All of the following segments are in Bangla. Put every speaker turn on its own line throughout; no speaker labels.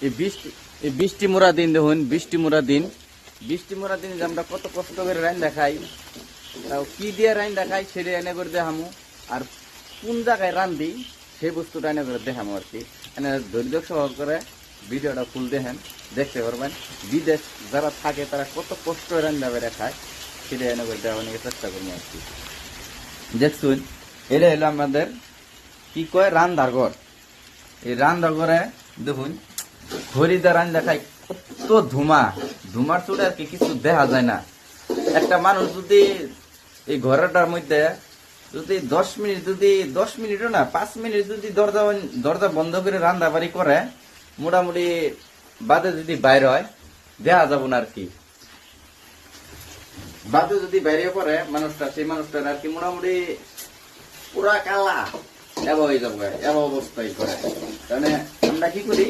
এই বৃষ্টি মোরা দিন দেখুন, বৃষ্টি মোরা দিন যে আমরা কত কষ্ট করে রাইন দেখাই, তাও কি দিয়ে রাইন দেখাই সেটা এনে করে দেখামু, আর কোন জায়গায় রান্ধি সেই বস্তুটা এনে করে দেখামু আর কি। এনে ধৈর্য সহকারে করে ভিডিওটা ফুল দেখেন, দেখতে পারবেন বিদেশ যারা থাকে তারা কত কষ্ট রান্না বেড়ে খায়, সেটা এনে করে দেখানোর চেষ্টা করবো আর কি। দেখছুন, এটা হলো আমাদের কি কয় রান্নার ঘর। এই রান্নার ঘরে দেখুন খড়িদা রান্না খাই, কত ধুমার চুড়ে আর কি কিছু দেখা যায় না। একটা মানুষ যদি এই ঘরটার মধ্যে যদি 10 মিনিটও না 5 মিনিট যদি দরজা বন্ধ করে রান্না বাড়ি করে, মোটামুটি বাদে যদি বাইরে হয় দেখা যাব না আর কি। বাদে যদি বাইরে পড়ে মানুষটা, সেই মানুষটার আর কি মোটামুটি পুরা কালা এবার হয়ে যাবো, এবার অবস্থায় করে। মানে আমরা কি করি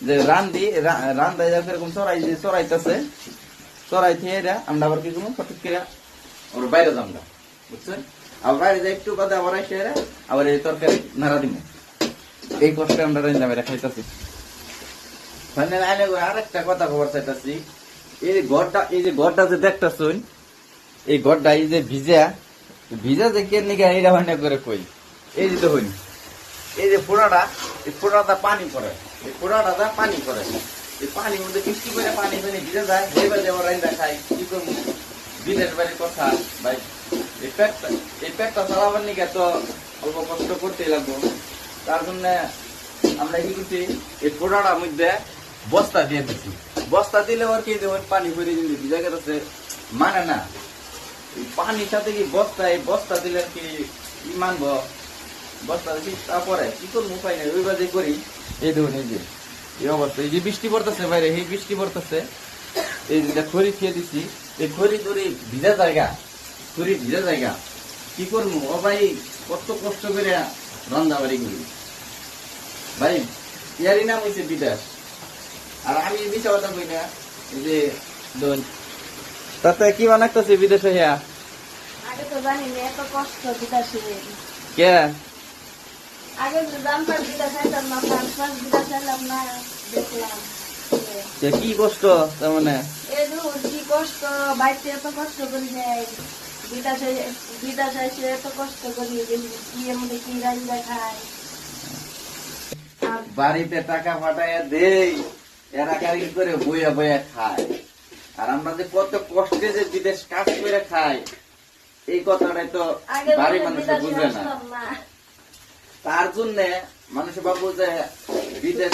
যে রান্দাই এরকম চড়াইতেছে, চড়াই থেকে আমরা আবার কি করবো ফটক করে ওর বাইরে যাবো, বুঝছেন? আবার বাইরে যাই একটু বাদে আবার এসে আবার এই তরকারি নাড়া দিব। এই কষ্টে আমরা রান্না বাইরে খাইতেছি। আর একটা কথা খবর চাইতেছি, এই যে ঘরটা যে দেখতেছুন, এই ঘরটা এই যে ভিজা যে কে নিকে এইটা রান্না করে কই, এই যে দেখুন এই যে ফোড়াটা পানি পড়ে, এই ফোড়াটা পানি পড়ে, এই পানির মধ্যে বৃষ্টি করে পানি ভিজে যায়, এইবার যেমন রান্না খাই। কি করবো, বিদেশ বাড়ির কথা ভাই, এই পেটটা চালাবার নিকে তো অল্প কষ্ট করতেই লাগবো। তার জন্য আমরা কি করছি, এই ফোড়াটার মধ্যে বস্তা দিয়ে দিচ্ছি। বস্তা দিলে আর কি দেখুন পানি ভরে দিলে ভিজা গেছে, মানে না পানির সাথে কি বস্তা দিলে কি মানবো, বস্তা দিচ্ছি। তারপরে কি করবো, উপায় নেই, ওই বাজে করি। এই দেখুন এই যে এই অবস্থা, এই যে বৃষ্টি পড়তেছে বাইরে, এই বৃষ্টি পড়তেছে, এই যে খড়ি খেয়ে দিচ্ছি, এই খড়ি ধরে ভিজা জায়গা কি করবো। ও ভাই কত কষ্ট করে রান্না বাড়ি করি ভাই, ইয়ারই নাম হয়েছে বিদেশ। আর আমি মিশা কথা কই না, এই যে তাতে কি বানাইতেছে বিদেশে হ্যাঁ,
আগে তো জানি না এত কষ্ট বিদেশে।
কে
আগে জানতাম বিদেশ আইতাম না, ফ্রান্স বিদেশ আইলাম না, দেখলাম
কি কষ্ট। তার মানে
এই কি কষ্ট, বাড়িতে এত কষ্ট করি যায়, বিদেশে এসে এত কষ্ট করি, কি এর মধ্যে কি রান্না খায়।
বাড়িতে টাকা পাঠাইয়া দেই, এরা কারি করে বইয়া খায়, আর আমরা যে কত কষ্টে যে বিদেশ কাজ করে খাই, এই কথাটাই তো বাড়ির মানুষ বুঝে না। তার জন্য মানুষ ভাববো যে বিদেশ